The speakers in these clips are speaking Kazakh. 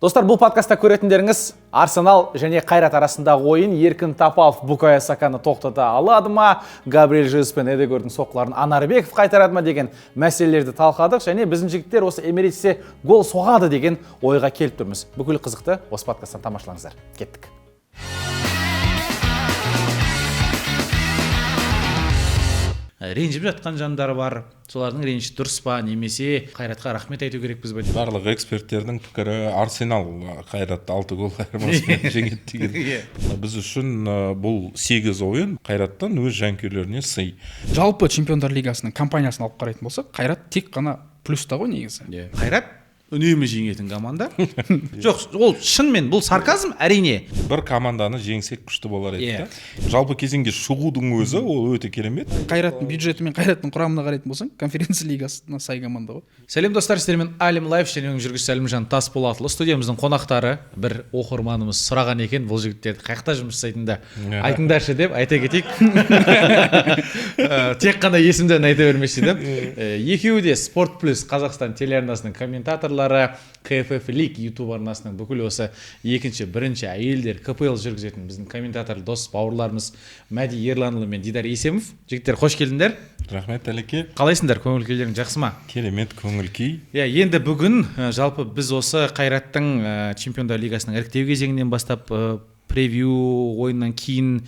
Достар, бұл подкастта көретіндеріңіз Арсенал және Қайрат арасындағы ойын Еркін Тапалов Букая Саканы тоқтата алады ма, Габриэль Жезус пен Эдегордың соққыларын Анарбеков қайтарады ма деген мәселелерді талқыладық, және біздің жігіттер осы Эмирейтсте гол соғады деген ойға келіп тұрмыз. Бүкіл қызықты осы подкасттан тамашалаңыздар. Кеттік. Ренжіп жатқан жандар бар. Солардың ренжі дұрыс па, немесе Қайратқа рахмет айту керекпіз бе? Барлық эксперттердің пікірі Арсенал Қайратты 6 гол айырмасымен жеңеді деген. Біз үшін бұл 8 ойын Қайраттан өз жанкүйерлеріне сый. Жалпы Чемпиондар лигасының компаниясын алып қарайтын болсақ, Қайрат тек қана плюста ғой негізі. Қайрат үнемі жеңетін команда. Жоқ, ол шынымен бұл сарказм, әрине. Бір команданы жеңсек күшті болар еді. Жалпы кезеңге шығудың өзі ол өте керемет. Қайраттың бюджеті мен Қайраттың құрамына қарайтын болсаң, конференция лигасына сай команда ғой. Сәлем достар, сіздермен Әлім Лайф және оның жүргізушісі Әлімжан Тасболатұлы. Студиямыздың қонақтары бір оқырманымыз сұраған екен, бұл жігіттерді қайда жұмыс жасайтынында айтыңдаршы деп айта кетейік. Тек қана есімдерін айта бермеші деп. Екеуі де Спорт Плюс Қазақстан телеарнасының комментаторлары, КФФ Лиг YouTube арнасының бүкіл осы екінші, бірінші әйелдер КПЛ жүргізетін біздің комментатор дос бауырларымыз Мәди Ерланұлы мен Дидар Есемов. Жігіттер, қош келдіңдер. Рахмет Әлеке. Қалайсыңдар? Көңіл күйлерің жақсы ма? Керемет көңіл күй. Енді бүгін жалпы біз осы Қайраттың Чемпиондар лигасының іріктеу кезеңінен бастап превью ойыннан кейін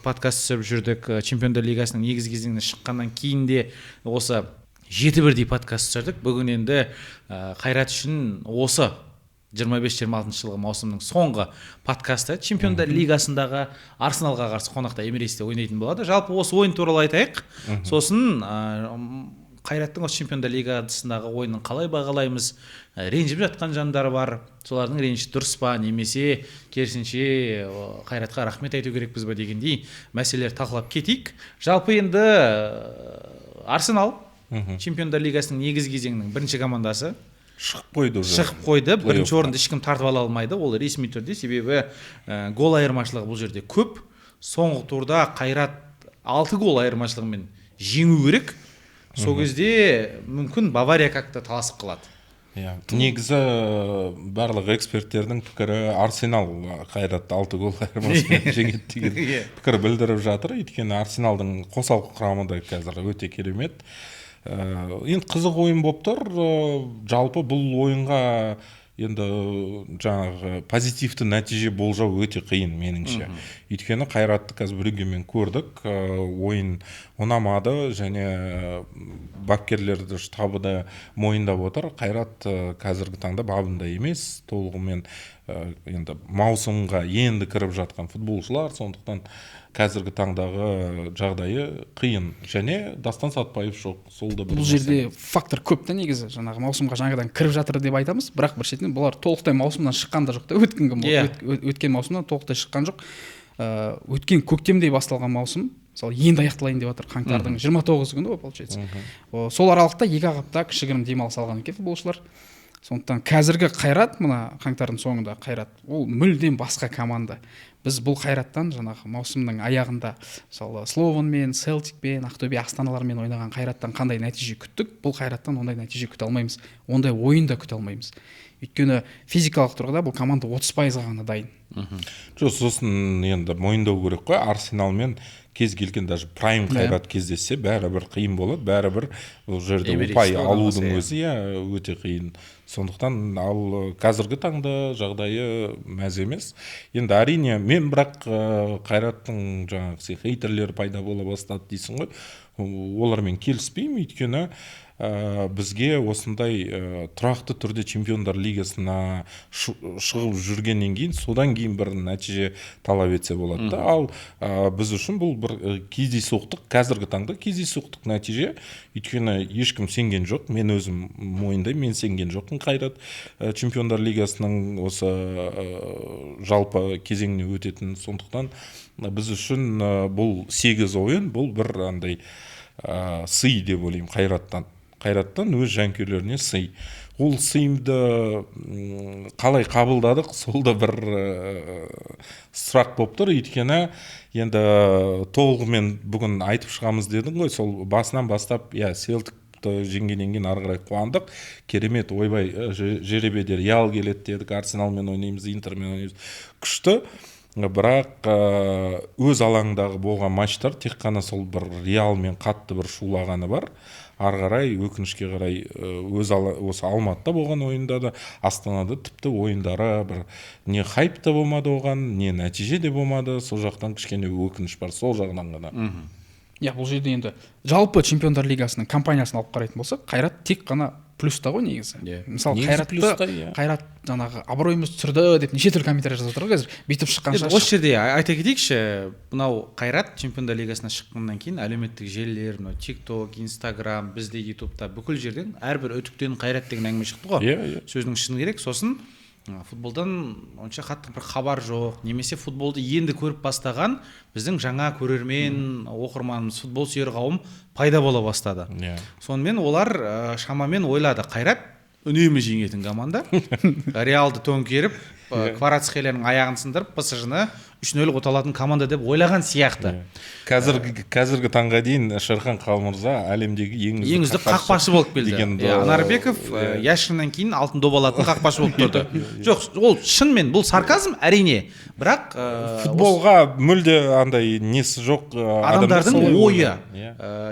подкаст түсіріп жүрдік. Чемпиондар лигасының негізгі кезеңінен шыққаннан кейін де осы 7-1 подкаст түсірдік. Бүгін енді Қайрат үшін осы 25-26 жылғы маусымның соңғы подкасты Чемпиондар лигасындағы Арсеналға қарсы қонақта Эмирейтсте ойнайтын болады. Жалпы осы ойын туралы айтайық. Сосын Қайраттың осы Чемпиондар лигасындағы ойынын қалай бағалаймыз? Ренжіп жатқан жандар бар. Солардың ренжі дұрыс па, немесе керісінше Қайратқа рахмет айту керекпіз бе дегендей мәселелер талқылап кетейік. Жалпы енді Арсенал Чемпиондар лигасының негізгі кезеңінің бірінші командасы шығып қойды. Бірінші орынды ешкім тартып ала алмайды. Ол ресми түрде, себебі гол айырмашылығы бұл жерде көп. Соңғы турда Қайрат 6 гол айырмашылығымен жеңу керек. Сол кезде мүмкін Бавария как-то таласып қалады. Негізі барлық эксперттердің пікірі Арсенал Қайратты 6 гол айырмасымен жеңеді деген пікір білдіріп жатыр. Өйткені Арсеналдың қосалқы құрамы да қазір өте керемет. Енді қызық ойын болып тұр. Жалпы бұл ойынға енді жаңағы позитивті нәтиже болжау өте қиын меніңше. Өйткені Қайратты қазір Брюггемен көрдік. Ойын ұнамады және бапкерлерді штабы да мойындап отыр. Қайрат қазіргі таңда бабында емес, толығымен енді маусымға енді кіріп жатқан футболшылар, сондықтан қазіргі таңдағы жағдайы қиын. Және Дастан Сатпаев жоқ. Бұл жерде фактор көп та негізі. Жаңағы маусымға жаңадан кіріп жатыр деп айтамыз, бірақ бір шетінен бұлар толықтай маусымнан шыққан да жоқ та. Өткен маусымнан толықтай шыққан жоқ. Өткен көктемде басталған маусым, мысалы енді аяқталайын деп жатыр. Қаңтардың 29 күні ғой, получается. Сол аралықта 2 апта кішігірім демалыс алған екен футболшылар. Сондықтан қазіргі Қайрат, мына қаңтардың соңында Қайрат, ол мүлдем басқа команда. Біз бұл Қайраттан жаңағы маусымның аяғында мысалы Словонмен, Селтикпен, Ақтөбе Астаналармен ойнаған Қайраттан қандай нәтиже күттік? Бұл Қайраттан ондай нәтиже күте алмаймыз. Ондай ойын да күте алмаймыз. Өйткені физикалық тұрғыда бұл команда 30% ғана дайын. Жоқ, сосын енді мойындау керек қой, Арсеналмен кез келген даже прайм Қайрат кездессе бәрібір қиын болады, бәрібір бұл жерде ұпай алудың өзі өте қиын. Сондықтан ал қазіргі таңда жағдайы мәз емес. Енді әрине мен бірақ Қайраттың жаңағы хейтерлері пайда бола бастады дейсің ғой. Олармен келіспеймін, өйткені бізге осындай тұрақты түрде Чемпиондар лигасына шығып жүргеннен кейін, содан кейін бір нәтиже талап етсе болады да. Ал біз үшін бұл бір кездейсоқтық, қазіргі таңда кездейсоқтық нәтиже. Өйткені ешкім сенген жоқ. Мен өзім мойындаймын, мен сенген жоқпын Қайрат Чемпиондар лигасының осы жалпы кезеңіне өтетін. Сондықтан біз үшін бұл 8 ойын, бұл бір андай сый деп ойлаймын Қайраттан өз жанкүйерлеріне сый. Ол сыйымды қалай қабылдадық, сол да бір сұрақ болып тұр. Өйткені енді толығымен бүгін айтып шығамыз дедің ғой, сол басынан бастап Селтик топты жеңгеннен кейін ары қарай қуандық. Керемет, ойбай жеребеде Реал келеді дедік, Арсеналмен ойнаймыз, Интермен ойнаймыз. Күшті. Бірақ өз алаңдағы болған матчтар тек қана сол бір Реалмен қатты бір шулағаны бар. Ары қарай өкінішке қарай осы Алматыда болған ойында да, Астанада тіпті ойындары бір не хайп та болмады оған, не нәтиже де болмады. Сол жақтан кішкене өкініш бар, сол жағынан ғана. Бұл жерде енді жалпы Чемпиондар Лигасының компаниясын алып қарайтын болсақ, Қайрат тек қана плюста ғой негізі. Мысалы Қайрат жаңағы абыройымыз түсірді деп неше түрлі комментарий жазып отыр қазір. Бүйтіп шыққан шаш. Осы жерде айта кетейікші, мынау Қайрат Чемпиондар Лигасына шыққаннан кейін әлеуметтік желілер, мынау TikTok, Instagram, бізде YouTube'да бүкіл жерден әрбір үтіктен Қайрат деген әңгіме шықты ғой. Сөздің шыны керек. Сосын футболдан онша қатты бір хабар жоқ, немесе футболды енді көріп бастаған біздің жаңа көрермен, оқырманымыз, футбол сүйер қауым пайда бола бастады. Сонымен олар шамамен ойлады, Қайрат үнемі жеңетін команда, Реалды төңкеріп, Кварацхелияның аяғын сындырып, ПСЖ-ны 3-0 ұталатын команда деп ойлаған сияқты. Қазіргі таңға дейін Шерхан Қалмырза әлемдегі ең үздік қақпашы болып келді. Анарбеков Яшиннан кейін алтын доп алатын қақпашы болып тұрды. Жоқ, ол шынымен бұл сарказм әрине, бірақ футболға мүлде андай несі жоқ адамдардың ойы.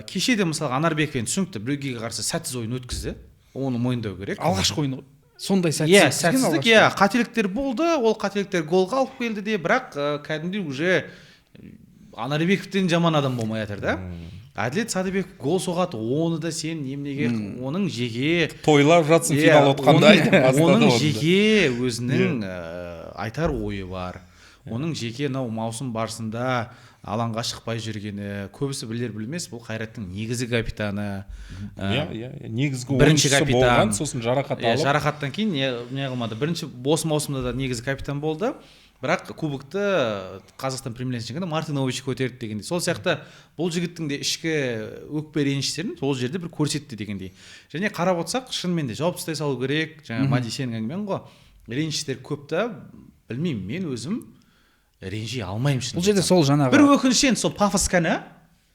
Кеше де мысалы Анарбековпен түсінікті Брюггеге қарсы сәтсіз ойын өткізді. Оны мойындау керек. Алғашқы ойын ғой. Сондай сәтсіздік, қателіктер болды, ол қателіктер голға алып келді де, бірақ кәдімгідей уже Анарбековтен жаман адам болмай жатыр да. Әділет Садыбек гол соғады, оны да сен немнеге оның жеге тойлап жатсың финал ұтқанда. Оның жеге өзінің айтар ойы бар. Оның жеке маусым барысында алаңға шықпай жүргені, көбісі білер білмес, бұл Қайраттың негізгі капитаны. Негізгі ойыншысы болған, сосын жарақат алып. Жарақаттан кейін не қылмады. Бірінші бос маусымда да негізгі капитан болды. Бірақ кубокты Қазақстан премьер-лигасында Мартинович көтерді дегендей. Сол сияқты бұл жігіттің де ішкі өкпе реніштерін сол жерде бір көрсетті дегендей. Және қарап отырсақ, шынымен де жауап тастай салу керек. Жаңа Мади сенің әңгімең ғой. Реніштер көп та, білмеймін, мен өзім ренжи алмаймын шын. Бұл жерде сол жаңағы бір өкінішен сол пафос кәні.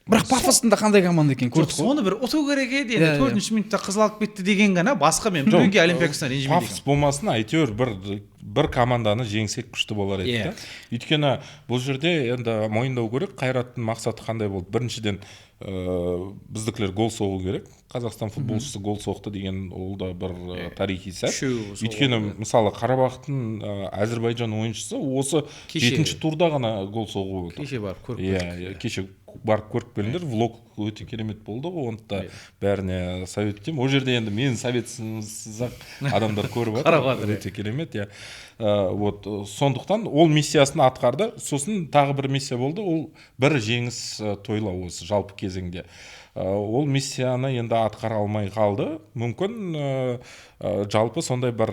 Бірақ пафостың да қандай команда екен көрдік қой. Соны бір ұту керек еді. 4-ші минутта қызыл алып кетті деген ғана, басқа мен бүгінгі Олимпиакосына ренжімейді. Пафос болмасын, әйтеуір бір команданы жеңсек күшті болар еді. Өйткені бұл жерде енді мойындау керек, Қайраттың мақсаты қандай болды. Біріншіден біздікілер гол соғу керек. Қазақстан футболшысы гол соқты деген ол да бір тарихи сәт. Өйткені мысалы Қарабақтың Әзербайжан ойыншысы осы 7-ші турда ғана гол соғу болды. Кеше барып көріп келдік. Кеше барып көріп келіңдер, влог өте керемет болды ғой, оны да бәріне совет етемін. Ол жерде енді мен советсіз-ақ адамдар көріп жатыр, өте керемет. Вот сондықтан ол миссиясын атқарды. Сосын тағы бір миссия болды, ол бір жеңіс тойлау осы жалпы кезеңде. Ол миссияны енді атқара алмай қалды. Мүмкін жалпы сондай бір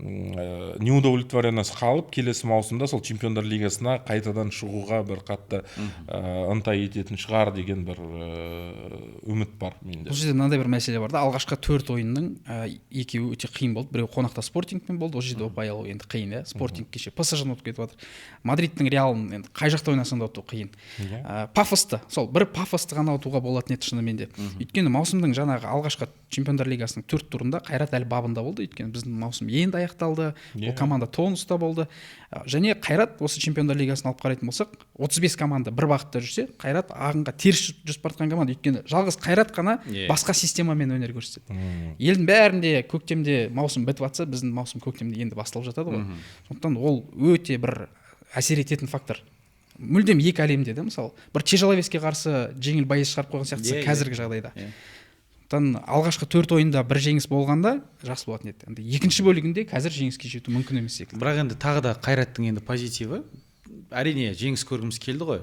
неудовлетворенность қалып, келесі маусымда сол Чемпиондар Лигасына қайтадан шығуға бір қатты ынта ететін шығар деген бір үміт бар менде. Бұл жерде мынандай бір мәселе бар да, алғашқы 4 ойынның екеуі өте қиын болды. Біреу қонақта Спортингпен болды, ол жерде ұпай алу енді қиын, Спортинг кеше ПСЖ-ны ұтып кетіп жатыр. Мадридтің Реалын енді қай жақта ойнасаң да ұту қиын. Пафосты, сол бір пафосты ғана ұтуға болатын еді шынымен де. Өйткені маусымдың жаңағы алғашқы Чемпиондар Лигасының 4 турында Қайрат әлі бабында болды, өйткені біздің маусым енді аяқталды, ол команда тонуста болды. Және Қайрат осы Чемпиондар Лигасын алып қарайтын болсақ, 35 команда бір бағытта жүрсе, Қайрат ағынға теріс жүзіп бара жатқан команда. Өйткені жалғыз Қайрат қана басқа системамен өнер көрсетеді. Елдің бәрінде көктемде маусым бітіп жатса, біздің маусым көктемде енді басталып жатады ғой. Сондықтан ол өте бір әсер ететін фактор. Мүлдем екі әлемде де, мысалы, бір Чежаловеске қарсы жеңіл байыз шығарып қойған сияқты қазіргі жағдайда. Алғашқы 4 ойында бір жеңіс болғанда жақсы болатын еді. Енді екінші бөлігінде қазір жеңіске жету мүмкін емес секілді. Бірақ енді тағы да Қайраттың енді позитиві, әрине жеңіс көргіміз келді ғой.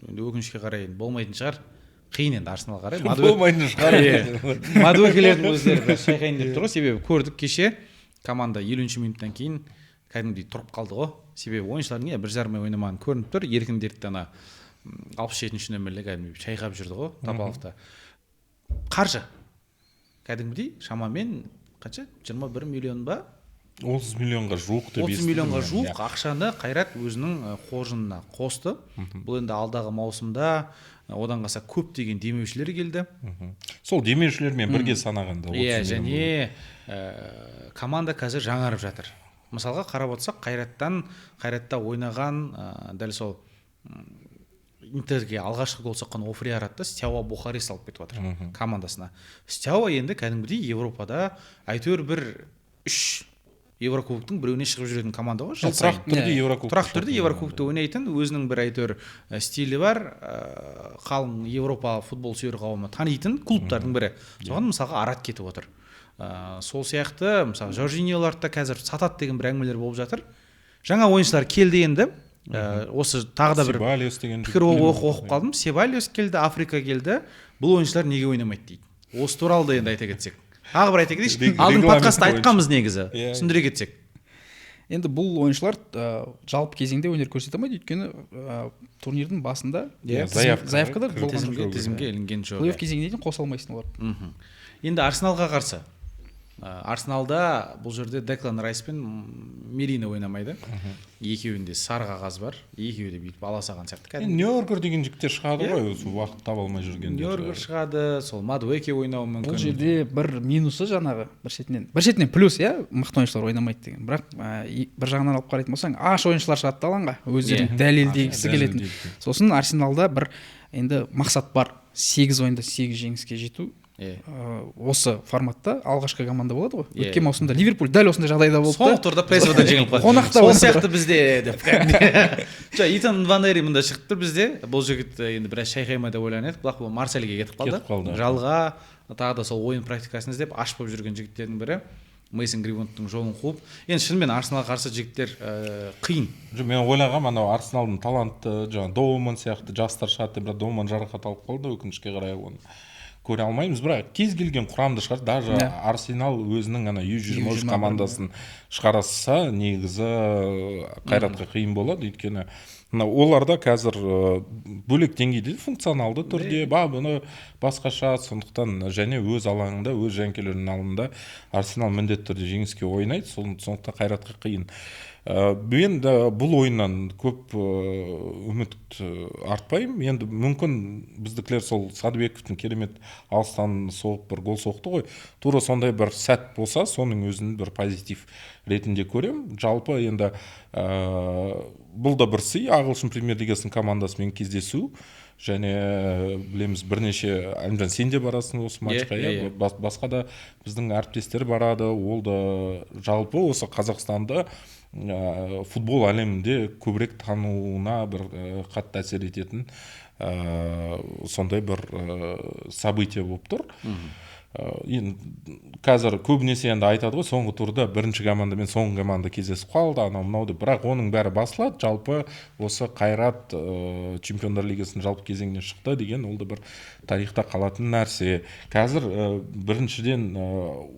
Енді өкінішке қарай болмайтын шығар. Қиын енді Арсеналға қарай. Болмайтын шығар. Мадуекелердің өздері бір шайқайын деп тұр ғой. Себебі көрдік кеше команда 50-ші минуттан кейін кәдімгідей тұрып қалды ғой. Себебі ойыншылардың бір жармай ойнамағаны көрініп тұр. Еркіндерді ана 67-ші нөмірлі кәдімгідей шайқап жүрді ғой Тапаловта. Қаржы кәдімгідей шамамен қанша 21 миллион ба 30 миллионға жуық деп 30 миллионға жуық ақшаны Қайрат өзінің қоржынына қосты. Бұл енді алдағы маусымда одан қалса көп деген демеушілер келді. сол демеушілермен бірге санағанда. Иә, және команда қазір жаңарып жатыр. Мысалға қарап отырсақ, Қайратта ойнаған дәл сол Интерге алғашқы гол соққан Офри Аратты Стяуа Бухарес алып кетіп жатыр командасына. Стяуа енді кәдімгідей Европада әйтеуір бір 3 Еврокубоктың біреуіне шығып жүретін команда ғой. Тұрақты түрде Еврокубокта ойнайтын, өзінің бір әйтеуір стилі бар, қалың Европа футбол сүйер қауымы танитын клубтардың бірі. Соған мысалға Арат кетіп отыр. Сол сияқты мысалы Жоржиньоларды да қазір сатады деген бір әңгімелер болып жатыр. Жаңа ойыншылар келді енді. Осы тағы да бір пікір оқып қалдым. Себальос келді, Африка келді. Бұл ойыншылар неге ойнамайды дейді. Осы туралы да енді айта кетсек. Тағы бір айта кетейінші. Алдын подкастта айтқанбыз негізі. Түсіндіре кетсек. Енді бұл ойыншылар жалпы кезеңде өнер көрсете алмайды, өйткені турнирдің басында заявкада тізімге ілінген жоқ. Плей-офф кезеңіне дейін қоса алмайсың олар. Енді Арсеналға қарсы. Арсеналда бұл жерде Деклан Райс пен Мерина ойнамайды. Екеуінде сары қағаз бар. Екеуі де бүйтіп аласаған сияқты. Нью-Йоркер деген жігіттер шығады ғой, осы уақыт таба алмай жүргендер. Нью-Йоркер шығады, сол Мадуэке ойнауы мүмкін. Бұл жерде бір минусы жаңағы бір шетінен плюс, мықты ойыншылар ойнамайды деген. Бірақ бір жағынан алып қарайтын болсаң, аш ойыншылар шығады алаңға, өздерін дәлелдегісі келетін. Сосын Арсеналда бір енді мақсат бар. 8 ойында 8 жеңіске жету. Осы форматта алғашқы команда болады ғой. Өткен маусымда Ливерпуль дәл осындай жағдайда болды. Соңғы турда PSV-дан жеңіліп қалды. Сол сияқты бізде деп. Итан Нванери мында шығып тұр бізде. Бұл жігіт енді біраз шайқай ма деп ойлаған едік, бірақ бұл Марсельге кетіп қалды. Жалға тағы да сол ойын практикасын іздеп аш болып жүрген жігіттердің бірі. Мейсон Гринвудтың жолын қуып. Енді шынымен Арсеналға қарсы жігіттер қиын. Мен ойлағам, анау Арсеналдың талантты, жаңағы Доуман сияқты жастар шығады, бірақ Доуман жарақат алып қалды, өкінішке қарай оны көре алмаймыз. Бірақ кез келген құрамды шығар, даже Арсенал өзінің ана U23 командасын шығарса, негізі Қайратқа қиын болады, өйткені оларда қазір бөлек деңгейде функционалды түрде бұны басқаша, сондықтан және өз алаңында, өз жанкелерінің алдында Арсенал міндетті түрде жеңіске ойнайды, сондықтан Қайратқа қиын. Мен бұл ойыннан көп үміт артпаймын. Енді мүмкін біздікілер сол Садыбековтың керемет алыстан соғып бір гол соқты ғой. Тура сондай бір сәт болса, соның өзін бір позитив ретінде көрем. Жалпы енді бұл да бір сый, ағылшын премьер-лигасының командасымен кездесу. Және білеміз бірнеше, Әлімжан сен де барасың осы матчқа, басқа да біздің әріптестер барады. Ол да жалпы осы Қазақстанда футбол әлемінде көбірек тануына бір қатты әсер ететін сондай бір событие болып тұр. Қазір көбінесе енді айтады ғой, соңғы турда бірінші команда мен соңғы команда кездесіп қалды, анау мынау, бірақ оның бәрі басылады. Жалпы осы Қайрат Чемпиондар лигасының жалпы кезеңінен шықты деген ол да бір тарихта қалатын нәрсе. Қазір біріншіден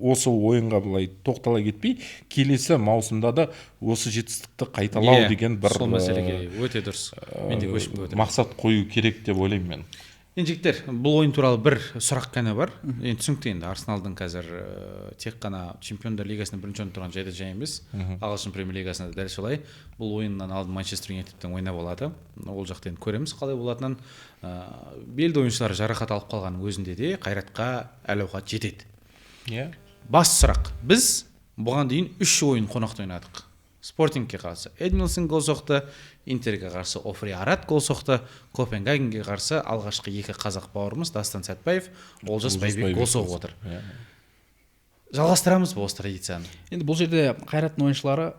осы ойынға былай тоқтала кетпей, келесі маусымда да осы жетістікті қайталау деген бір сол мәселеге өте дұрыс. Мен де көшіп өтемін. Мақсат қою керек деп ойлаймын мен. Енді жігіттер, бұл ойын туралы бір сұрақ қана бар. Енді түсінікті, енді Арсеналдың қазір тек қана Чемпиондар лигасының бірінші орында тұрған жайда жай емес. Ағылшын премьер лигасында дәл солай. Бұл ойыннан алдын Манчестер Юнайтедтен ойнап алады. Ол жақта енді көреміз қалай болатынын. Белді ойыншылар жарақат алып қалғанның өзінде де Қайратқа әл-ауқат жетеді. Басты сұрақ. Біз бұған дейін 3 ойын қонақта ойнадық. Спортингке қарсы Эдмилсон гол соқты, Интерге қарсы Офри Арат гол соқты, Копенгагенге қарсы алғашқы 2 қазақ бауырымыз Дастан Сәтбаев, Олжас Байбек гол соғып отыр. Жалғастырамыз осы традицияны. Енді бұл жерде Қайраттың ойыншылары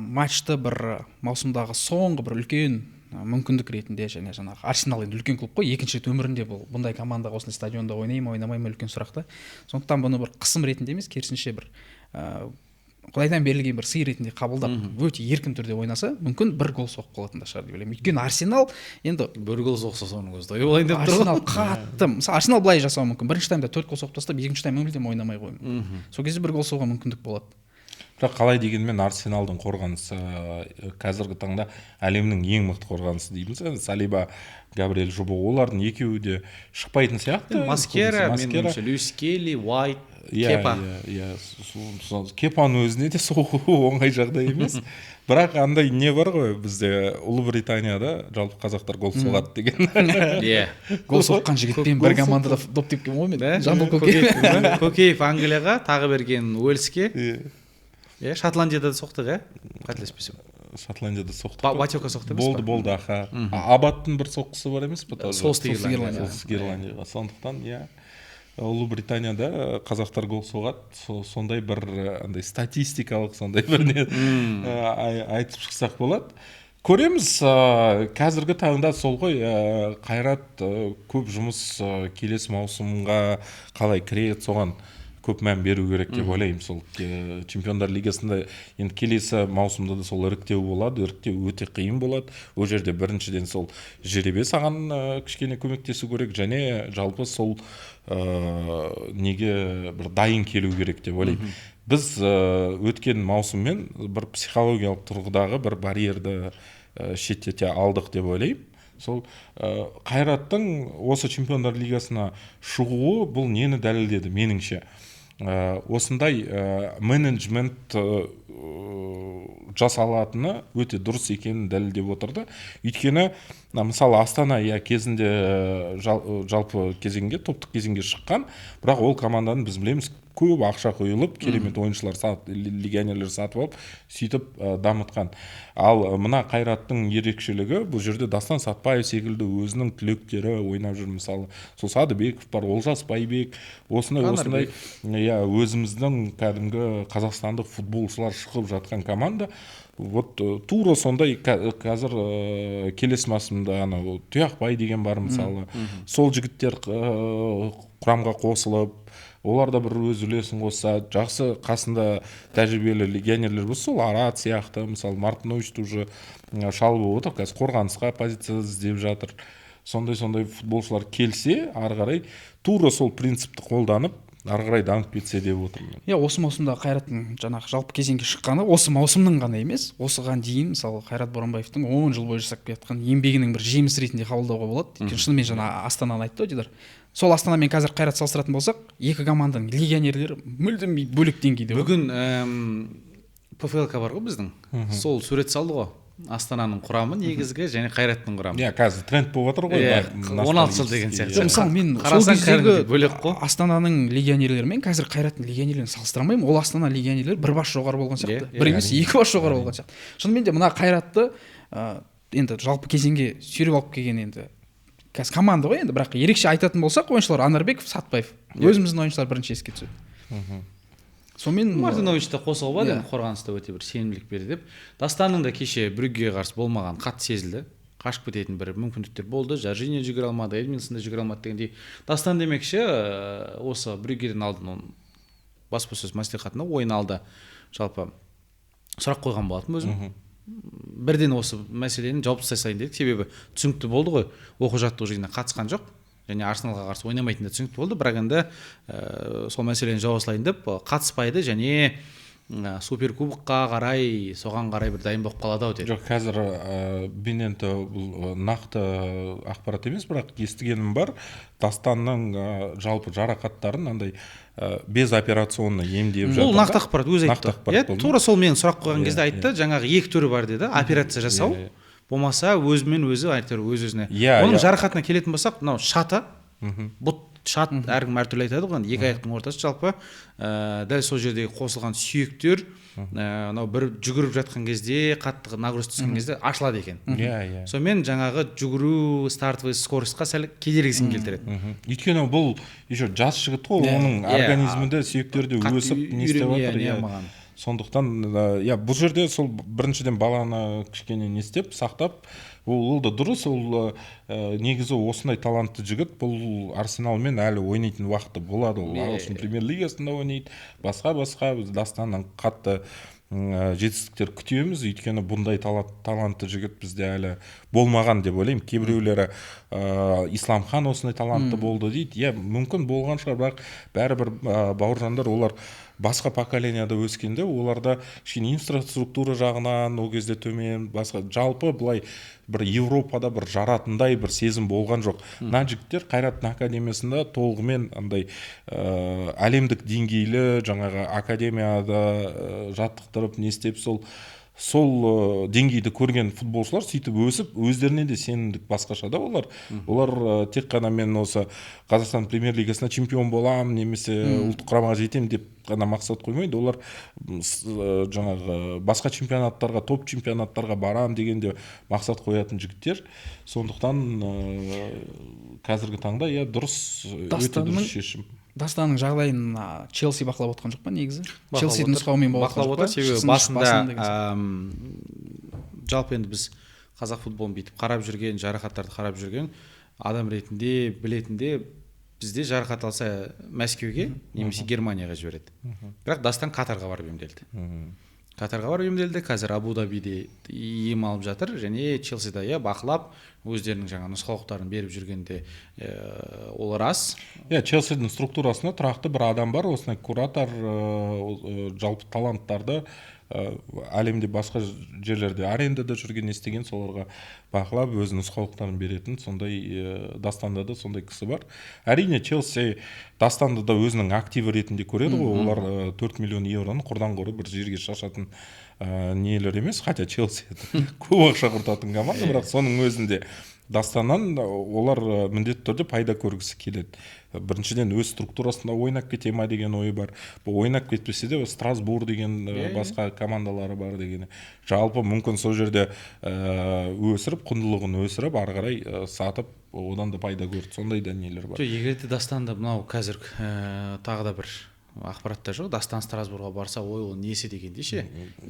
матчты бір маусымдағы соңғы бір үлкен мүмкіндік ретінде, және жаңағы Арсенал енді үлкен клуб қой, екінші рет өмірінде бұндай командаға осындай стадионда ойнаймы, ойнамаймы үлкен сұрақты. Сондықтан бұны бір қысым ретінде емес, керісінше бір Құдайдан берілген бір сый ретінде қабылдап, өте еркін түрде ойнаса, мүмкін бір гол соғып қалатын да шығар деп ойлаймын. Өйткені Арсенал енді бір гол соқса соның өзі той болайын деп тұр. Арсенал қатты. Мысалы Арсенал былай жасауы мүмкін. Бірінші таймда 4 гол соғып тастап, екінші тайм мүлдем ойнамай қойды. Сол кезде бір гол соғуға мүмкіндік болады. Бірақ қалай дегенмен Арсеналдың қорғанысы қазіргі таңда әлемнің ең мықты қорғанысы дейміз. Салиба, Габриэль Жубо, олардың екеуі де шықпайтын сияқты. Маскера, Льюис Келли, Уайт, Кепа. Кепаның өзіне де соғу оңай жағдай емес. Бірақ андай не бар ғой бізде Ұлыбританияда жалпы қазақтар гол соғады деген. Иә. Гол соққан жігітпен бір командада доп тепкен ғой мен. Жамбыл Көкеев. Көкеев Англияға, тағы берген Уэльске. Иә, Шотландияда да соқтық, қателеспесем. Шотландияда соқты. Батёка соқты емес па? Болды, аха. Абаттың бір соққысы бар емес па? Солтүстік Ирландияға. Сондықтан, иә. Ұлыбританияда қазақтар гол соғады, сондай бір андай статистикалық сондай бір не айтып шықсақ болады. Көреміз, қазіргі таңда сол ғой, Қайрат көп жұмыс келесі маусымға қалай кіреді, соған көп мән беру керек деп ойлаймын. Сол Чемпиондар лигасында енді келесі маусымда да сол іріктеу болады, іріктеу өте қиын болады. Ол жерде біріншіден сол жеребе саған кішкене көмектесу керек, және жалпы сол неге бір дайын келу керек деп ойлаймын. Біз өткен маусыммен бір психологиялық тұрғыдағы бір барьерді шеттете алдық деп ойлаймын. Сол Қайраттың осы Чемпиондар лигасына шығуы бұл нені дәлелдеді меніңше. Осындай менеджмент жасалатыны өте дұрыс екенін дәлелдеп отырды. Өйткені мысалы Астана кезінде жалпы кезеңге, топтық кезеңге шыққан, бірақ ол команданың біз білеміз көп ақша құйылып, керемет ойыншылар легионерлер сатып алып, сөйтіп дамытқан. Ал мына Қайраттың ерекшелігі бұл жерде Дастан Сатпаев секілді өзінің түлектері ойнап жүр. Мысалы, сол Садыбеков бар, Олжас Байбек, осындай өзіміздің кәдімгі қазақстандық футболшылар шығып жатқан команда. Вот тура сондай қазір келесі маусымда Тұяқбай деген бар мысалы. Сол жігіттер құрамға қосылып, олар да бір өз үлесін қосса, жақсы қасында тәжірибелі легионерлер болса, сол Арат сияқты, мысалы Мартынович уже шалып отыр, қазір қорғанысқа позиция іздеп жатыр. Сондай футболшылар келсе, ары қарай тура сол принципті қолданып, ары қарай дамып кетсе деп отырмын. Осы маусымда Қайраттың жаңағы жалпы кезеңге шыққаны осы маусымның ғана емес, осыған дейін мысалы Қайрат Боранбаевтың 10 жыл бойы жасап келатқан еңбегінің бір жемісі ретінде қабылдауға болады. Өйткені шынымен жаңа Астананы айтты ғой, Дидар. Сол Астанамен қазір Қайрат салыстыратын болсақ, екі команданың легионерлері мүлдем бөлек деңгейде. Бүгін ПФЛ-ка бар ғой біздің. Сол сурет салды ғой. Астананың құрамы негізгі және Қайраттың құрамы. Қазір тренд болып отыр ғой. 16 жыл деген сияқты. Мысалы мен сол кездегі Астананың легионерлерімен қазір Қайраттың легионерлерін салыстыра алмаймын. Ол Астана легионерлері бір бас жоғары болған сияқты. Бір емес, екі бас жоғары болған сияқты. Шынымен де мына Қайратты енді жалпы кезеңге сүйреп алып келген енді қазір команда ғой енді, бірақ ерекше айтатын болсақ, ойыншылар Анарбеков, Сатпаев. Өзіміздің ойыншылар бірінші еске түседі. Сонымен Мартыновичті қосуға болады, қорғаныста өте бір сенімділік берді деп. Дастанның да кеше Брюггеге қарсы болмаған қатты сезілді. Қашып кететін бір мүмкіндіктер болды. Жоржиньо жүгіре алмады, Эдминсон да жүгіре алмады дегендей. Дастан демекші осы Брюггеден алдын баспасөз мәслихатында ойын алды. Жалпы сұрақ қойған болатын өзім. Бірден осы мәселені жауап жасайын дедік. Себебі түсінікті болды ғой. Оқу-жаттығу жиынына қатысқан жоқ. Және Арсеналға қарсы ойнамайтын да түсінікті болды. Бірақ енді сол мәселені жауаплайын деп қатыспайды және суперкубокқа қарай, соған қарай бір дайын болып қалады ау деді. Жоқ, қазір мен енді бұл нақты ақпарат емес, бірақ естігенім бар. Дастанның жалпы жарақаттарын андай безоперационный емдеп жатыр. Ол нақты ақпарат өзі айтты. Тура сол мен сұрақ қойған кезде айтты. Жаңағы екі түрі бар деді. Операция жасау. Болмаса өзімен өзі өз-өзіне. Оның жарақатына келетін болсақ, мынау шаты, бұт шат әркім әртүрлі айтады ғой, екі аяқтың ортасы жалпы дәл сол жердегі қосылған сүйектер мынау бір жүгіріп жатқан кезде, қатты нагрузка түскен кезде ашылады екен. Сонымен жаңағы жүгіру стартовый скоростьқа сәл кедергісін келтіреді. Өйткені бұл еще жас жігіт қой, оның организмінде сүйектерде өсіп не істеп жатыр. Сондықтан бұл жерде сол біріншіден баланы кішкене не істеп сақтап, ол да дұрыс. Ол негізі осындай талантты жігіт, бұл Арсеналмен әлі ойнайтын уақыты болады. Ол ағылшын премьер лигасында ойнайды, басқа біз Дастаннан қатты жетістіктер күтеміз. Өйткені бұндай талантты жігіт бізде әлі болмаған деп ойлаймын. Кейбіреулері Исламхан осындай талантты болды дейді. Мүмкін болған шығар, бірақ бәрібір бауыржандар олар басқа поколенияда өскенде оларда кішкене инфраструктура жағынан ол кезде төмен, басқа жалпы былай бір Европада бір жаратындай бір сезім болған жоқ. Мына жігіттер Қайраттың академиясында толығымен андай әлемдік деңгейлі жаңағы академияда жаттықтырып не істеп сол деңгейді көрген футболшылар сөйтіп өсіп, өздеріне де сенімдік басқаша да олар тек қана мен осы Қазақстан премьер-лигасында чемпион болам, немесе ұлттық құрамаға жетем деп қана мақсат қоймайды. Олар жаңағы басқа чемпионаттарға, топ чемпионаттарға барам дегенде мақсат қоятын жігіттер. Сондықтан қазіргі таңда дұрыс, өте дұрыс шешім. Дастанның жағдайын Челси бақылап отқан жоқ па негізі? Челсидің нұсқауымен бақылап отыр. Себебі басында жалпы енді біз қазақ футболын бүйтіп қарап жүрген, жарақаттарды қарап жүрген адам ретінде білетінде бізде жарақат алса Мәскеуге немесе Германияға жібереді. Бірақ Дастан Катарға барып емделді. Қазір Абу-Дабиде ем алып жатыр және Челсида бақылап өздерінің жаңа нұсқаулықтарын беріп жүргенде ол рас. Челсидің структурасында тұрақты бір адам бар, осындай куратор, жалпы таланттарды әлемде басқа жерлерде арендада жүрген, естіген, соларға бақылап өз нұсқаулықтарын беретін сондай Дастанда да сондай кісі бар. Әрине Челси Дастанды да өзінің активі ретінде көреді ғой. Олар 4 миллион евроны құрдан құры бір жерге шашатын нелер емес, хотя Челси көп ақша құртатын команда, бірақ соның өзінде Дастаннан олар міндетті түрде пайда көргісі келеді. Біріншіден өз структурасында ойнап кете ма деген ойы бар. Бұл ойнап кетпесе де Страсбург деген басқа командалары бар дегені. Жалпы мүмкін сол жерде өсіріп, құндылығын өсіріп, ары қарай сатып, одан да пайда көрді. Сондай да нелер бар. Егер де Дастанда мынау қазір тағы да бір ақпаратта жоқ, Дастан Страсбургға барса, ол несі дегенде ше.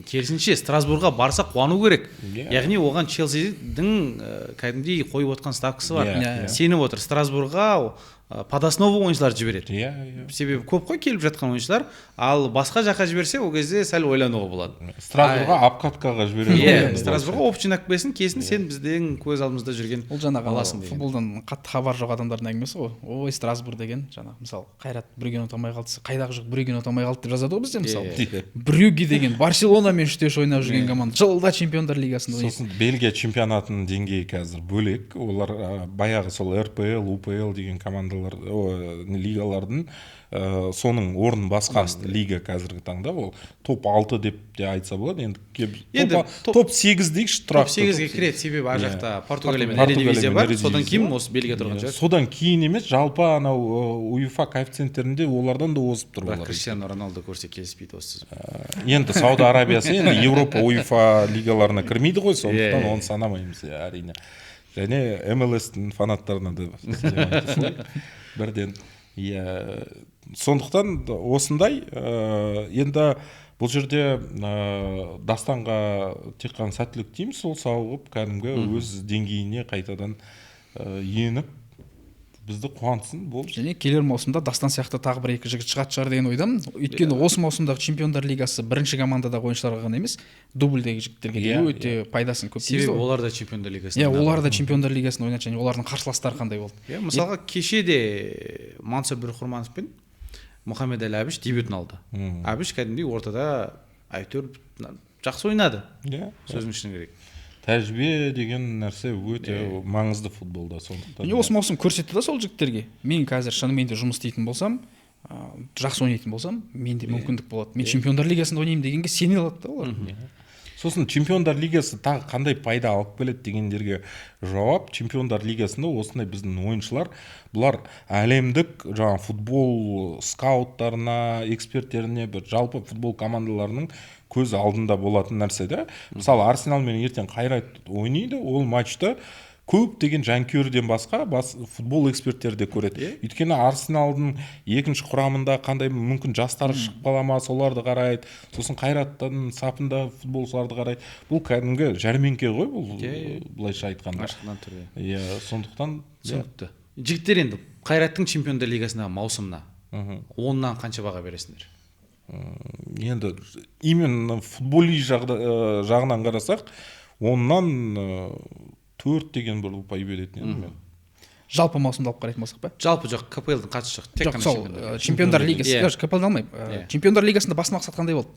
Керісінше Страсбургға барса қуану керек. Яғни оған Челсидің кәдімгідей қойып отқан ставкасы бар. Сеніп отыр, Страсбургға подосновый ойыншылар жібереді. Себебі көп қой келіп жатқан ойыншылар, ал басқа жаққа жіберсе, ол кезде сәл ойлануға болады. Страсбургға апкаткаға жібереді. Страсбургға общий накпесін кесін, сен біздің көз алдымызда жүрген баласың деген. Футболдан қатты хабар жоқ адамдардың әңгімесі ғой. Ой, Страсбург деген, жаңағы мысалы, Қайрат Брюгген ұтамай қалды, қайдағы жоқ Брюгген ұтамай қалды деп жазады ғой бізде мысалы. Брюгге деген Барселонамен үштеш ойнап жүрген команда, жылда Чемпиондар лигасында ойнайды. Сосын Бельгия чемпионатының деңгейі қазір бөлек. Олар баяғы сол РПЛ, УПЛ деген командалар лигалардың соның орнын басқан лига қазіргі таңда ол топ 6 деп те айтса болады. Енді топ 8 дейікші тұрақты. Топ 8-ге кіреді, себебі ар жақта Португалия мен Эредивизия бар, содан кейін осы Бельгия тұрған шығар. Содан кейін емес, жалпы анау УЕФА коэффициенттерінде олардан да озып тұр. Бірақ Криштиану Роналду көрсе келіспейді осы. Енді Сауд Арабиясы енді Европа УЕФА лигаларына кірмейді ғой, сондықтан оны санамаймыз әрине. Және МЛС-тің фанаттарына да бірден. Сондықтан осындай, енді бұл жерде Дастанға тек қана сәттілік дейміз, сол сауығып кәдімгі өз деңгейіне қайтадан еніп бізді қуантсын болды. Және келер маусымда Дастан сияқты тағы бір екі жігіт шығады шығар деген ойдамын. Өйткені осы маусымдағы Чемпиондар лигасы бірінші командадағы ойыншыларға ғана емес, дубльдегі жігіттерге де өте пайдасын көп. Себебі олар да Чемпиондар лигасында. Олар да Чемпиондар лигасында ойнады және олардың қарсыластары қандай болды. Мысалға кеше де Мансур Бірқұрманов пен Мұхаммед Әлі Әбіш дебютын алды. Әбіш кәдімгідей ортада әйтеуір жақсы ойнады. Сөздің ішіне керек. Тәжірибе деген нәрсе өте маңызды футболда, сондықтан. Осы маусым көрсетті да сол жігіттерге. Мен қазір шынымен де жұмыс істейтін болсам, жақсы ойнайтын болсам, менде мүмкіндік болады. Мен Чемпиондар лигасында ойнаймын дегенге сене алады да олар. Сосын Чемпиондар лигасы тағы қандай пайда алып келеді дегендерге жауап. Чемпиондар лигасында осындай біздің ойыншылар, бұлар әлемдік жаңа футбол скауттарына, эксперттеріне, бір жалпы футбол командаларының көз алдында болатын нәрсе да. Мысалы Арсеналмен ертең Қайрат ойнайды, ол матчта көптеген жанкүйерден басқа футбол эксперттері де көреді. Өйткені Арсеналдың екінші құрамында қандай мүмкін жастары шығып қала ма, соларды қарайды. Сосын Қайраттың сапында футболшыларды қарайды. Бұл кәдімгі жәрмеңке ғой, бұл былайша айтқанда. Сондықтан түсінікті. Жігіттер, енді Қайраттың Чемпиондар лигасындағы маусымына 10-нан қанша баға бересіңдер? Енді именно футболи жағынан қарасақ 10-нан 4 деген бір ұпай беретін едім мен. жалпы маусымды алып қарайтын болсақ па? Жалпы жоқ, КПЛ-дың қатысы жоқ. Жоқ, сол чемпиондар лигасы. КПЛ-ді алмаймын. Чемпиондар лигасында бас мақсат қандай болды?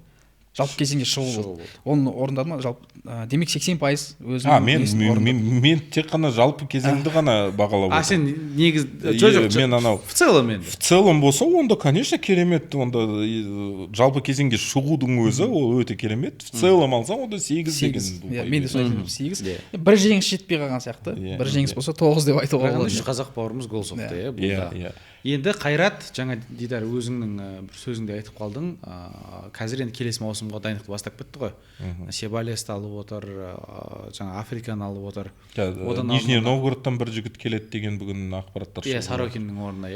Жалпы кезеңге шығу болды. Оны орындады ма? Жалпы демек 80% өзінің мен тек қана жалпы кезеңді ғана бағалап отырмын. Сен негіз жоқ, мен анау в целом енді. В целом болса, онда конечно керемет, онда жалпы кезеңге шығудың өзі ол өте керемет. В целом алсаң, онда 8 деген. Мен де солай айтамын, 8. Бір жеңіс жетпей қалған сияқты. Бір жеңіс болса 9 деп айтуға болады. Қазақ бауырымыз гол соқты, бұлда. Енді Қайрат, жаңа Дидар өзіңнің бір сөзіңде айтып қалдың, қазір енді келесі маусымға дайындықты бастап кетті ғой. Себалесті алып отыр, жаңа Африканы алып отыр. Нижний Новгородтан бір жігіт келеді деген бүгін ақпараттар шығып. Сорокиннің орнына,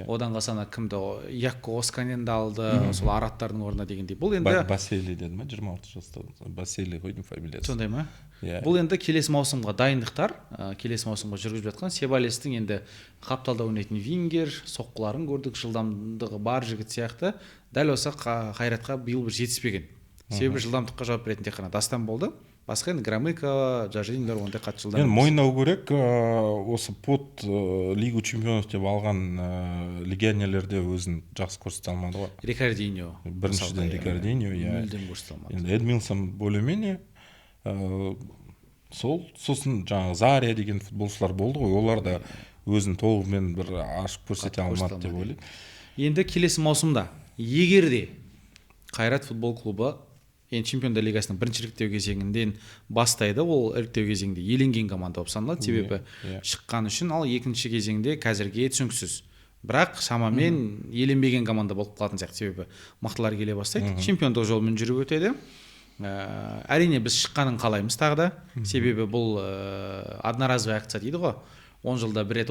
одан қасана кімді, Якко Осканенді алды, сол араттардың орнына дегендей. Бұл енді Басели деді ма, 26 жаста. Басели қойдың фамилиясы. Сондай ма? Бұл енді келесі маусымға дайындықтар, келесі маусымға жүргізіп жатқан. Себалестің енді қапталда ойнайтын вингер, соққыларын көрдік, жылдамдығы бар жігіт сияқты. Дәл осы Қайратқа биыл бір жетіспеген. Себебі жылдамдыққа жауап беретін тек қана Дастан болды. Басқа енді Громыко, Жоржинилер ондай қатты жылдам. Енді мойындау керек, осы под Лигу чемпионов деп алған легионерлерде өзін жақсы көрсете алмады ғой. Рикардиньо. Біріншіден Рикардиньо, мүлдем көрсете алмады. Енді Эдмилсон более-менее сосын жаңағы Заря деген футболшылар болды ғой, олар да өзін толығымен бір ашып көрсете алмады деп ойлаймын. Енді келесі маусымда егер де Қайрат футбол клубы енді чемпиондар лигасының бірінші іріктеу кезеңінен бастайды, ол іріктеу кезеңде еленген команда болып саналады, себебі шыққан үшін, ал екінші кезеңде қазірге түсініксіз. Бірақ шамамен еленбеген команда болып қалатын сияқты, себебі мықтылар келе бастайды, чемпиондық жолмен жүріп өтеді. Әрине біз шыққанын қалаймыз тағы да, себебі бұл одноразовый акция дейді ғой. 10 жылда бір рет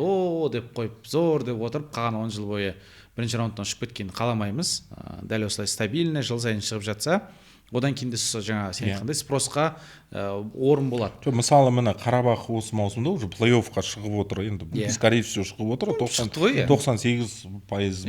деп қойып, зор деп отырып, қалған 10 жыл бойы бірінші раундтан шығып кеткенін қаламаймыз. Дәл осылай стабильный, жыл сайын шығып жатса, одан кейін де жаңа сен айтқандай спросқа орын болады. Мысалы мына Қарабақ осы маусымда уже плей-оффқа шығып отыр, енді скорее всего шығып отыр, 98%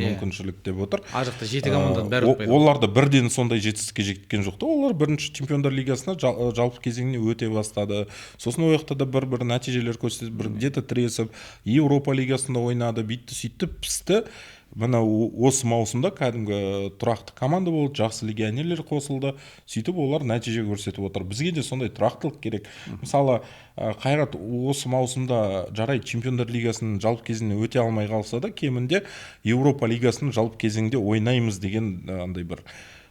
мүмкіншілік деп отыр. А жақта 7 команданың бәрі ұтпайды. Олар да бірден сондай жетістікке жеткен жоқ та, олар бірінші чемпиондар лигасына жалпы кезеңіне өте бастады. Сосын ол жақта да бір нәтижелер көрсетіп, бір где-то тіресіп, Еуропа лигасында ойнады, бүйтті сөйтті, пісті. Мына осы маусымда кәдімгі тұрақты команда болды, жақсы легионерлер қосылды, сөйтіп олар нәтиже көрсетіп отыр. Бізге де сондай тұрақтылық керек. Мысалы, Қайрат осы маусымда жарайды чемпиондар лигасының жалпы кезеңіне өте алмай қалса да, кемінде Еуропа лигасының жалпы кезеңде ойнаймыз деген андай бір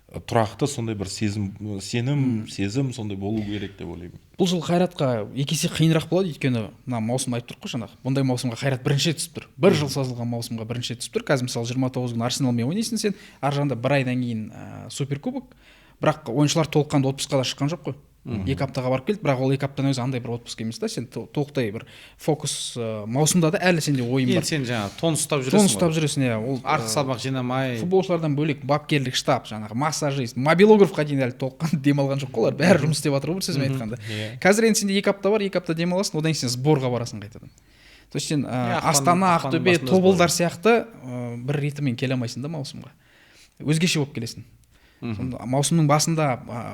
тұрақты сондай бір сезім сондай болу керек деп ойлаймын. Бұл жыл Қайратқа екі есе қиынырақ болады, өйткені мына маусым айтып тұрық қой жаңағы. Бұндай маусымға Қайрат бірінші түсіп тұр. Бір жыл созылған маусымға бірінші түсіп тұр. Қазір мысалы 29 күн Арсеналмен ойнайсың сен, ар жағында бір айдан кейін суперкубок. Бірақ ойыншылар толыққанды отпусқа да шыққан жоқ қой. 2 аптаға барып келді, бірақ ол 2 аптадан өзі андай бір отпуск емес та, сен толықтай бір фокус маусымда да әлі сенде ойын бар. Енді сен жаңағы тон ұстап жүресің. Тон ұстап жүресің, иә. Ол артық салмақ жинамай. Футболшылардан бөлек бапкерлік штаб, жаңағы массажист, мобилографқа дейін әлі толыққан демалған жоқ қой, олар бәрі жұмыс істеп жатыр ғой, бір сөзбен айтқанда. Қазір енді сенде 2 апта бар, 2 апта демаласың, одан кейін сен сборға барасың қайтадан. То есть сен Астана, Ақтөбе, Тобылдар сияқты бір ритммен келе алмайсың да маусымға. Өзгеше болып келесің. Маусымның басында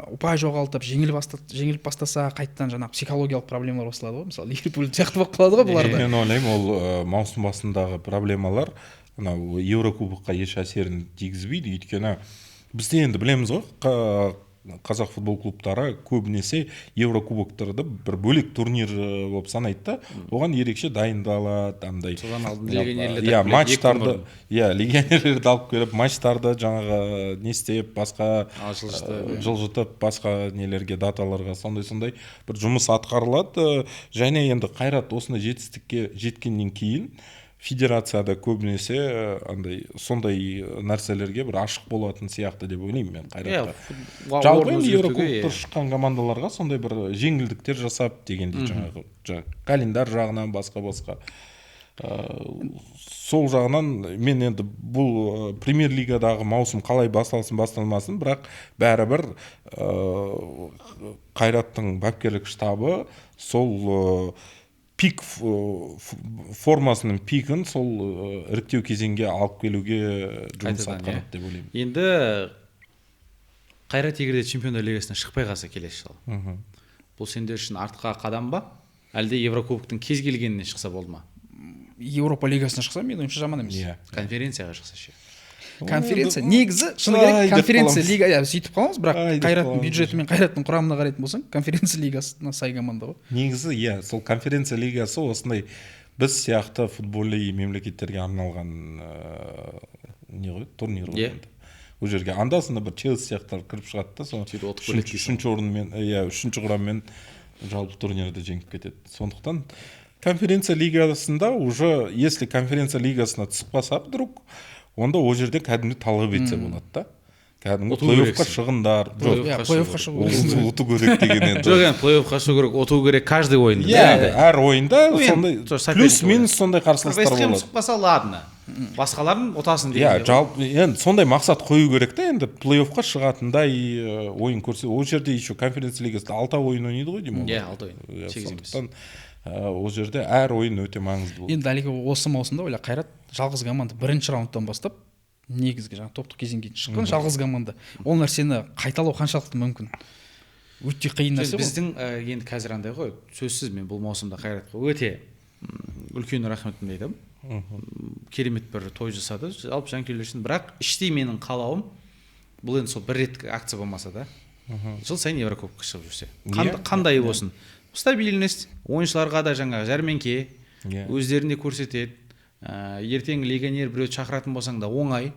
ұпай жоғалтып жеңіліп бастаса қайттан жаңағы психологиялық проблемалар басталады ғой, мысалы Ливерпуль сияқты болып қалады ғой бұларда. Мен ойлаймын, ол маусым басындағы проблемалар мынау Еурокубокқа еш әсерін тигізбейді, өйткені бізде енді білеміз ғой, қазақ футбол клубтары көбінесе Еурокубоктарды бір бөлек турнир болып санайды да, оған ерекше дайындалады, андай. Содан алдын матчтарды, легионерлерді алып келіп, матчтарды жаңағы не істеп, басқа жылжытып, басқа нелерге, даталарға сондай бір жұмыс атқарылады. Және енді Қайрат осындай жетістікке жеткеннен кейін федерацияда көбінесе андай сондай нәрселерге бір ашық болатын сияқты деп ойлаймын мен Қайратта. Жалпы Еурокубокта шыққан командаларға сондай бір жеңілдіктер жасап дегендей жаңағы календар жағынан басқа. Сол жағынан мен енді бұл премьер-лигадағы маусым қалай басталсын, бірақ бәрібір Қайраттың бапкерлік штабы сол пик формасының пикін сол іріктеу кезеңге алып келуге жұмыс атқарады деп ойлаймын. Енді Қайрат егерде чемпиондар лигасына шықпай қалса келесі жыл, бұл сендер үшін артқа қадам ба? Әлде Еврокубоктың кез келгенінен шықса болды ма? Еуропа лигасына шықса менің ойымша жаман емес. Конференцияға шықса ше. Конференция негізі шыны керек конференция лига сөйтіп қаламыз, бірақ Қайраттың бюджеті мен Қайраттың құрамына қарайтын болсаң, конференция лигасына сай команда ғой. Негізі сол конференция лигасы осындай біз сияқты футболый мемлекеттерге арналған не ғой, турнир ғой. Ол жерге анда-санда бір Челси сияқтылар кіріп шығады да, сол үшінші орынмен, үшінші құраммен жалпы турнирді жеңіп кетеді. Сондықтан конференция лигасында уже если конференция лигасына түсіп қалса вдруг, онда ол жерде кәдімгі талап етсе болады да. Кәдімгі плей-оффқа шығындар. Плей-оффқа шығу ұту керек деген енді. Жоқ, енді плей-оффқа шығу керек, ұту керек каждый ойында. Әр ойында сондай плюс-минус сондай қарсыластар болады. Вест хэм шықпаса ладно. Басқаларын ұтасын деген. Жалпы енді сондай мақсат қою керек та, енді плей-оффқа шығатындай ойын көрсе. Ол жерде еще конференция лигасында 6 ойын ойнайды ғой деймін. 6 ойын. Сондықтан ол жерде әр ойын өте маңызды болды. Енді әлгі осы маусымда ойла Қайрат жалғыз команда бірінші раундтан бастап негізгі жаңағы топтық кезеңге шыққан жалғыз команда. Ол нәрсені қайталау қаншалықты мүмкін? Өте қиын нәрсе ғой. Біздің енді қазір андай ғой, сөзсіз мен бұл маусымда Қайратқа өте үлкен рахметімді айтамын. Керемет бір той жасады, жалпы жанкүйерлер үшін. Бірақ іштей менің қалауым, бұл енді сол бір реттік акция болмаса да, жыл сайын Еврокубокқа шығып жүрсе. Қандай болсын? Стабильность, ойыншыларға да жаңағы жәрменке, өздерінде көрсетеді. Ертең легионер біреу шақыратын болсаң да оңай.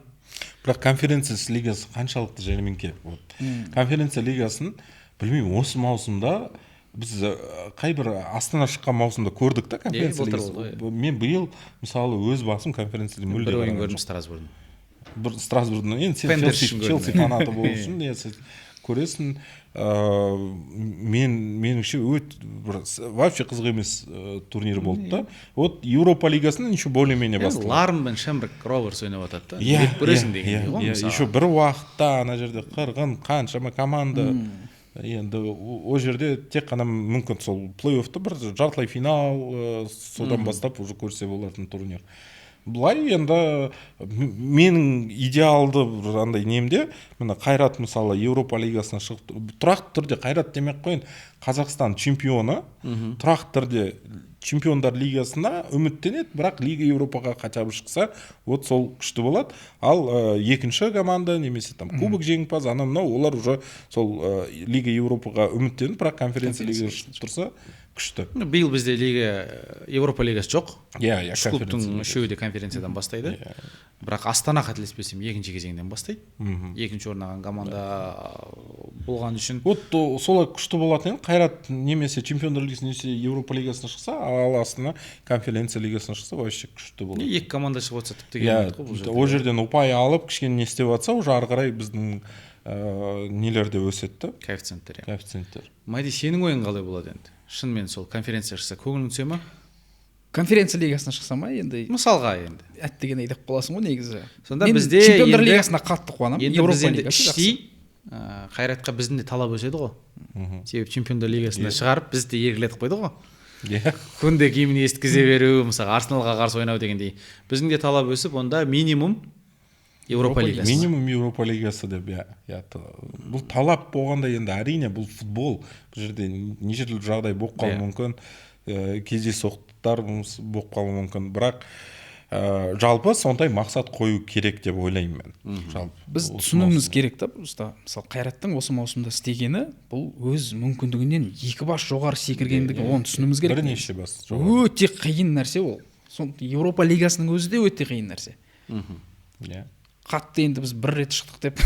Бірақ конференция лигасы қаншалықты жәрменке? Конференция лигасын білмеймін, осы маусымда біз қай бір Астана шыққан маусымда көрдік та конференция лигасын. Мен биыл мысалы өз басым конференцияда мүлде бір ойын көрдім Страсбургдың. Страсбургдың енді Челси фанаты болу үшін көресің. Меніңше вообще қызық емес турнир болды да. Вот Еуропа лигасында еще более-менее басталды. Ларм мен Шембрек Роверс ойнап жатады да. Көресің деген ғой. Еще бір уақытта ана жерде қырғын қаншама команда. Енді ол жерде тек қана мүмкін сол плей-оффта бір жартылай финал содан бастап уже көрсе болатын турнир. Бұлай енді менің идеалды андай немде, мына Қайрат мысалы Еуропа лигасына шығып, тұрақты түрде Қайрат демек қойын, Қазақстан чемпионы, тұрақты түрде чемпиондар лигасына үміттенеді, бірақ Лига Еуропаға хотя бы шықса, вот сол күшті болады. Ал екінші команда немесе там кубок жеңімпаз, анау олар уже сол Лига Еуропаға үміттеніп, бірақ конференция лигасы тұрса күшті. Биыл бізде Еуропа лигасы жоқ. Үш клубтың үшеуі де конференциядан бастайды. Бірақ Астана қателеспесем екінші кезеңден бастайды. Екінші орнаған команда болған үшін. Вот солай күшті болатын енді Қайрат немесе чемпиондар лигасына немесе Еуропа лигасына шықса, ал Астана конференция лигасына шықса, вообще күшті болады. Екі команда шығып жатса тіпті керемет қой. Ол жерден ұпай алып, кішкене не істеп жатса, уже ары қарай біздің нелерде өседі. Коэффициенттер. Майди, сенің ойың қалай болады енді? Шынымен сол конференция шықса көңілің түсе ма? Конференция лигасына шықса ма енді? Мысалға енді. Әттеген айдап қаласың ғой негізі. Сонда бізде чемпиондар лигасына қатты қуанамын. Еуропа лигасы жақсы. Қайратқа біздің де талап өседі ғой. Себебі чемпиондар лигасына шығарып бізді ергілетіп қойды ғой. Күнде киімін есткізе беру, мысалы Арсеналға қарсы ойнау дегендей. Біздің де талап өсіп, онда минимум Еуропа лигасы. Минимум Еуропа лигасы деп, бұл талап болғанда енді әрине бұл футбол. Бұл жерде неше түрлі жағдай болып қалуы мүмкін, кездейсоқтықтар болып қалуы мүмкін. Бірақ жалпы сондай мақсат қою керек деп ойлаймын мен. Біз түсінуіміз керек та, мысалы Қайраттың осы маусымда істегені бұл өз мүмкіндігінен 2 бас жоғары секіргендігі, оны түсінуіміз керек. Бірнеше бас. Өте қиын нәрсе ол. Еуропа лигасының өзі де өте қиын нәрсе. Қатты енді біз бір рет шықтық деп.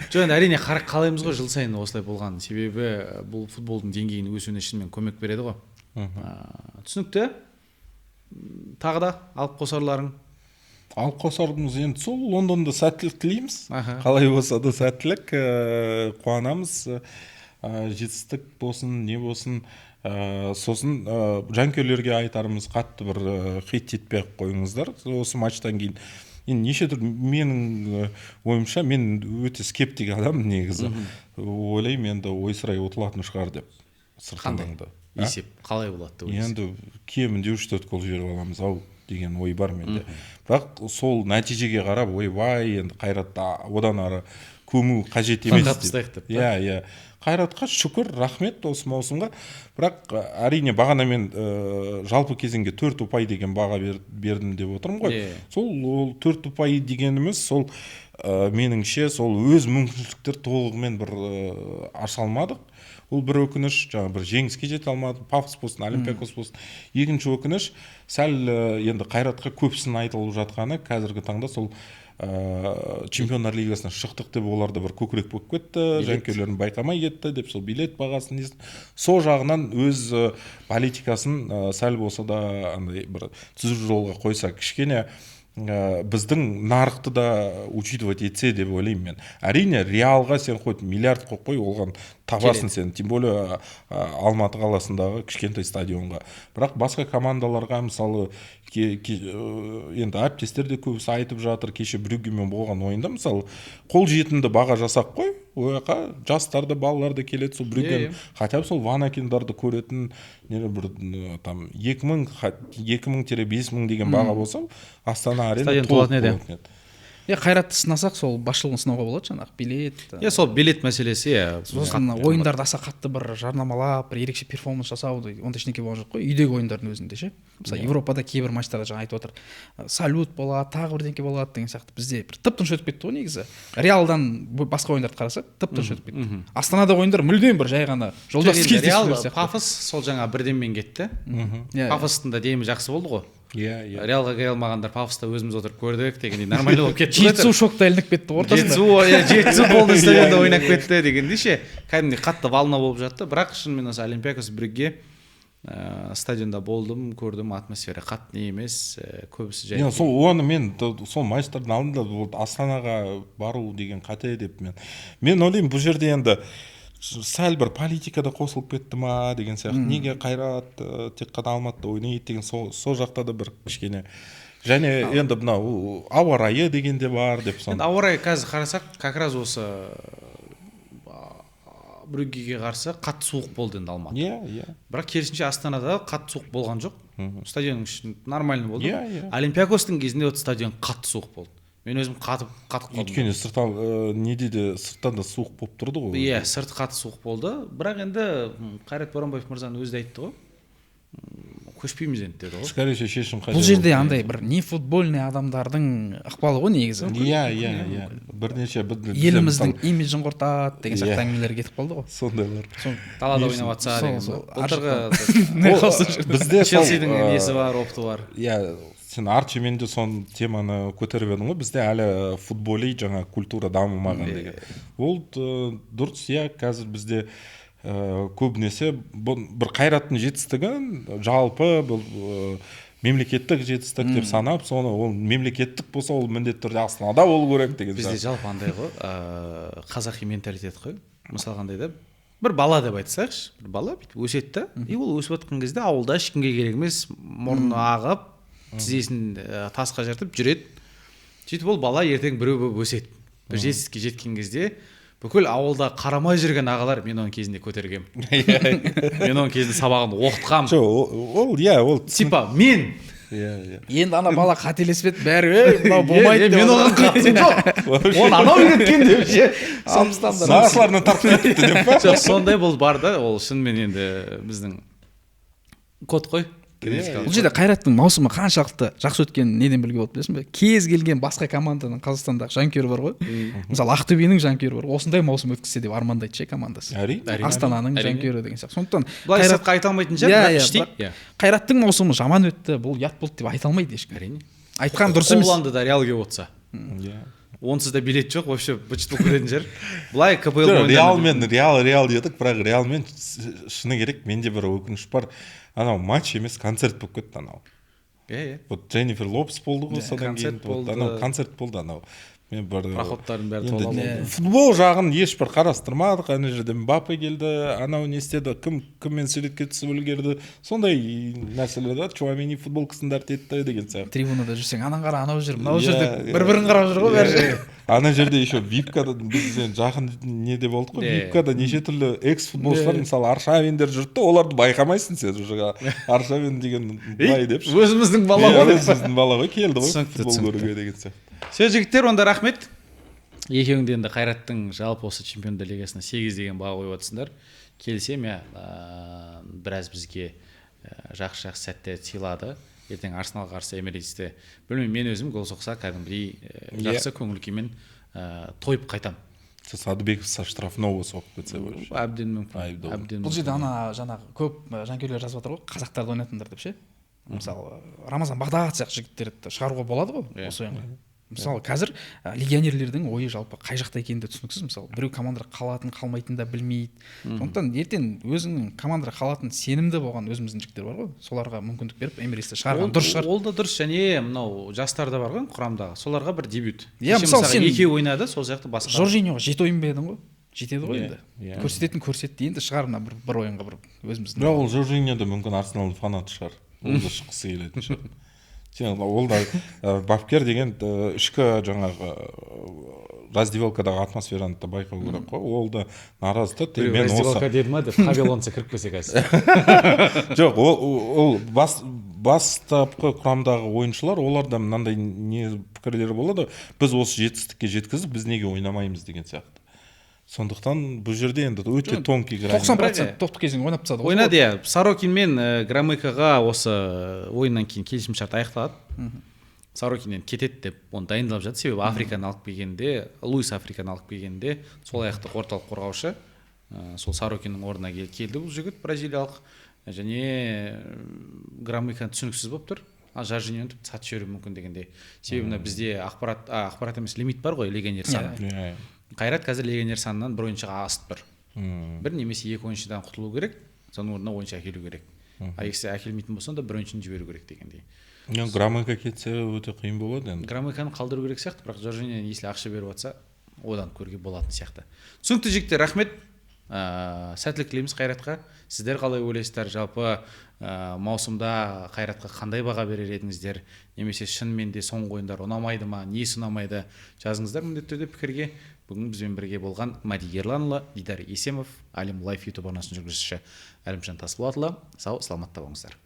Жоқ, енді әрине қалаймыз ғой жыл сайын осылай болған. Себебі бұл футболдың деңгейінің өсуіне шынымен көмек береді ғой. Түсінікті. Тағы да алып қосарларың? Алып қосарымыз енді сол Лондонда сәттілік тілейміз. Қалай болса да сәттілік, қуанамыз. Жетістік болсын, не болсын. Сосын жанкүйерлерге айтарымыз қатты бір хит етпей қойыңыздар. Осы матчтан кейін енді неше түрлі менің ойымша мен өте скептик адам негізі. Ойлаймын енді ойсырай ұтылатын шығар деп. Қандай есеп қалай болады деп енді кемінде 3-4 гол жіберіп аламыз ау деген ой бар менде. Бірақ сол нәтижеге қарап ойбай енді Қайратта одан ары көму қажет емес деп. Қайратқа шүкір, рахмет осы маусымға. Бірақ әрине бағана мен жалпы кезеңге 4 ұпай деген баға бердім деп отырмын ғой. Сол 4 ұпай дегеніміз сол меніңше сол өз мүмкіншіліктер толығымен бір аша алмадық. Ол бір өкініш, жаңа бір жеңіске жете алмадық, Пафос болсын, Олимпиакос болсын. Екінші өкініш, сәл енді Қайратқа көпсін айтылып жатқаны қазіргі таңда сол чемпиондар лигасына шықтық деп оларда бір көкірек болып кетті, жанкүйерлерін байқамай кетті деп сол билет бағасын сол жағынан өз политикасын сәл болса да андай бір түзу жолға қойса кішкене біздің нарықты да учитывать етсе деп ойлаймын мен. Әрине Реалға сен қойып миллиард қойып қой, оған табасын сен, тем более Алматы қаласындағы кішкентай стадионға. Бірақ басқа командаларға мысалы енді әріптестер де көбісі айтып жатыр, кеше Брюггемен болған ойында мысалы қол жетімді баға жасап қой, ояққа жастарды, балаларды келеді, сол Брюгген хотя бы сол Ванакиндарды көретін бір там 2000-5000 деген баға болса, Астана арена толық болатын еді. Қайратты сынасақ, сол басшылығын сынауға болады, жаңағы билет. Сол билет мәселесі, сосын ойындарды аса қатты бір жарнамалап, бір ерекше перформанс жасау, ондай ештеңе болған жоқ қой, үйдегі ойындардың өзінде ше. Мысалы Европада кейбір матчтарда жаңа айтып отыр, салют болады, тағы бірдеңке болады деген сияқты. Бізде бір тып-тыныш өтіп кетті ғой негізі. Реалдан басқа ойындарды қарасақ, тып-тыныш өтіп кетті. Астанада ойындар мүлдем бір жай ғана жолдас Реал, Пафос сол жаңа бірденмен кетті. Пафостың да демі жақсы болды ғой. Реалға келе алмағандар Пафоста өзіміз отырып көрдік дегендей нормально болып кетті. Жетісу шокта ілініп кетті ортасында. Жетісу болды стадионда ойнап кетті дегендей ше. Кәдімгідей қатты волна болып жатты. Бірақ шынымен осы Олимпиакос Брюгге стадионда болдым, көрдім, атмосфера қатты не емес, көбісі жай. Сол оны мен сол матчтардың алдында Астанаға бару деген қате деп мен ойлаймын, бұл жерде енді сәл бір политикада қосылып кетті ма деген сияқты. Неге Қайрат тек қана Алматыда ойнайды деген сол жақта да бір кішкене. Және енді мынау ауа райы деген де бар деп сон. Енді ауа райы қазір қарасақ, как раз осы Брюггеге қарсы қатты суық болды енді Алматы. Бірақ керісінше Астанада қатты суық болған жоқ. Стадионның іші нормальный болды. Олимпиакостың кезінде от стадион қатты суық болды. Мен өзім қатып қалдым. Өйткені сырттан да суық болып тұрды ғой. Сырты қатты суық болды. Бірақ енді Қайрат Боранбаев мырзаның өзі айтты ғой. Көшпейміз енді деді ғой. Скорее шешім қажет. Бұл жерде андай бір не футбольный адамдардың ықпалы ғой негізі. Бірнеше еліміздің имиджін құртады деген сияқты әңгімелер кетіп қалды ғой. Сондайлар. Далада ойнап жатса деген. Былтырғы Челсидің несі бар, опыты бар. Сен Арчимен де сон теманы көтеріп едің ғой, бізде әлі футболий жаңа культура дамымаған деген. Ол дұрыс, қазір бізде көбінесе бір Қайраттың жетістігін жалпы бұл мемлекеттік жетістік деп санап, соны ол мемлекеттік болса ол міндетті түрде Астанада болу керек деген. Бізде жалпы андай ғой, қазақи менталитет қой. Мысалы қандай да бір бала деп айтсақшы, бір бала бүйтіп өседі, и ол өсіп жатқан кезде ауылда ешкімге керек емес, мұрны ағып, тізесін тасқа жартып жүреді. Сөйтіп ол бала ертең біреу болып өседі. Бір жетістікке жеткен кезде бүкіл ауылда қарамай жүрген ағалар, мен оның кезінде көтергем. Мен оның кезінде сабағын оқытқам. Ол типа мен. Енді ана бала қателеспеді, бәрі мынау болмайды деп. Мен оған қатысым жоқ. Оны анау үйреткен деп ше. Сағашларынан тартып кетті деп па? Жоқ, сондай бұл бар да, ол шынымен енді біздің код қой. Бұл жерде Қайраттың маусымы қаншалықты жақсы өткенін неден білуге болады білесің бе? Кез келген басқа команданың Қазақстандағы жанкүйері бар ғой. Мысалы Ақтөбенің жанкүйері бар. Осындай маусым өткізсе деп армандайды ше командасы. Астананың жанкүйері деген сияқты. Сондықтан былай сыртқа айта алмайтын шығар, іштей. Қайраттың маусымы жаман өтті, бұл ұят болды деп айта алмайды ешкім. Әрине. Айтқан дұрыс емес. Қобыланды да Реалге отса. Онсыз да билет жоқ, вообще бычыт болып кететін шығар. Былай КПЛ Реал дедік, бірақ Реалмен шыны керек, менде бір өкініш бар. Анау матч емес, концерт болып кетті анау. Вот Дженнифер Лопес болды ғой, содан кейін анау концерт болды анау. Мен бір проходтардың бәрі тола болды. Футбол жағын ешбір қарастырмадық. Ана жерде Мбаппе келді, анау не істеді, кіммен суретке түсіп үлгерді. Сондай нәрселерде Чуамени футболкасын дәртетті деген сияқты. Трибунада жүрсең, анан қара, анау жүр, мынау жүр деп бір-бірін қарап жүр ғой бәрі. Ана жерде еще випкада біз жақын неде болдық қой. Випкада неше түрлі экс-футболшылар, мысалы Аршавиндер жүрді, оларды байқамайсың сен уже. Аршавин деген былай деп. Өзіміздің бала ғой. Өзіміздің бала ғой, келді ғой футбол көруге деген сияқты. Жігіттер, онда рахмет. екеуіңде енді Қайраттың жалпы осы чемпиондар лигасына 8 деген баға қойып отырсыңдар. Келісем, біраз бізге жақсы сәттер сыйлады. Ертең Арсеналға қарсы Эмирейтсте, білмеймін, мен өзім гол соқса кәдімгідей жақсы көңіл күймен тойып қайтам. Садыбеков со штрафного соғып кетсе әбден мүмкін. Бұл жерде жаңағы көп жанкүйерлер жазып жатыр ғой, қазақтарды ойнатыңдар деп ше. Мысалы Рамазан Бағдат сияқты жігіттерді шығаруға болады ғой осы ойынға. Мысалы қазір легионерлердің ойы жалпы қай жақта екені де түсініксіз. Мысалы біреу командаға қалатын қалмайтынын да білмейді. Сондықтан ертең өзіңнің командаға қалатын сенімді болған өзіміздің жігіттер бар ғой, соларға мүмкіндік беріп Эмирейтсте шығарған дұрыс шығар. Ол да дұрыс, және мынау жастар да бар ғой құрамдағы, соларға бір дебют. Мысалы сен екеу ойнады, сол сияқты басқа. Жоржиньоға 7 ойын бердің ғой. Жетеді ғой енді. Көрсетті енді шығар мына бір ойынға бір өзіміздің. Бірақ ол Жоржиньода мүмкін Арсеналдың фанаты шығар. Ол да шыққысы келетін шығар. Ол да бапкер деген ішкі жаңағы раздевалкадағы атмосфераны да байқау керек қой. Ол да наразы да. Раздевалка деді ма деп Хавелонса кіріп келсе қазір. Жоқ, ол бастапқы құрамдағы ойыншылар, оларда мынандай не пікірлері болады. Біз осы жетістікке жеткізіп, біз неге ойнамаймыз деген сияқты. Сондықтан бұл жерде енді өте тонкий грань. 90% топтық кезеңде ойнап тастады. Ойнады, иә. Сорокин мен Громыкаға осы ойыннан кейін келісімшарт аяқталады. Сорокиннен кетеді деп оны дайындалып жатыр. Себебі Африканы алып келгенде, Луис Африканы алып келгенде, сол аяқтық орталық қорғаушы сол Сорокиннің орнына келді бұл жігіт бразилиялық, және Громыканы түсініксіз болып тұр. Жоржиньоны сатып жіберуі мүмкін дегенде. Себебі бізде ақпарат емес, лимит бар ғой, легионер саны. Қайрат қазір легионер санынан бір ойыншыға асып тұр. Бір немесе 2 ойыншыдан құтылу керек, соның орнына ойыншы әкелу керек. Егер әкелмейтін болса да бір ойыншыны жіберу керек дегендей. Громыка кетсе өте қиын болады енді. Громыканы қалдыру керек сияқты, бірақ Жоржиньо если ақша беріп жатса, одан көруге болатын сияқты. Түсінікті жігіттер, рахмет. Сәттілік тілейміз Қайратқа. Сіздер қалай ойлайсыздар? Жалпы маусымда Қайратқа қандай баға берер едіңіздер? Немесе шынымен де соңғы ойындар ұнамайды ма? Несі ұнамайды? Жазыңыздар міндетті түрде пікірге. Бүгін бізбен бірге болған Мади Ерланұлы, Дидар Есемов, Әлем Лайф YouTube арнасының жүргізушісі Әлімжан Тасболатұлы. Сау, саламатта болыңыздар.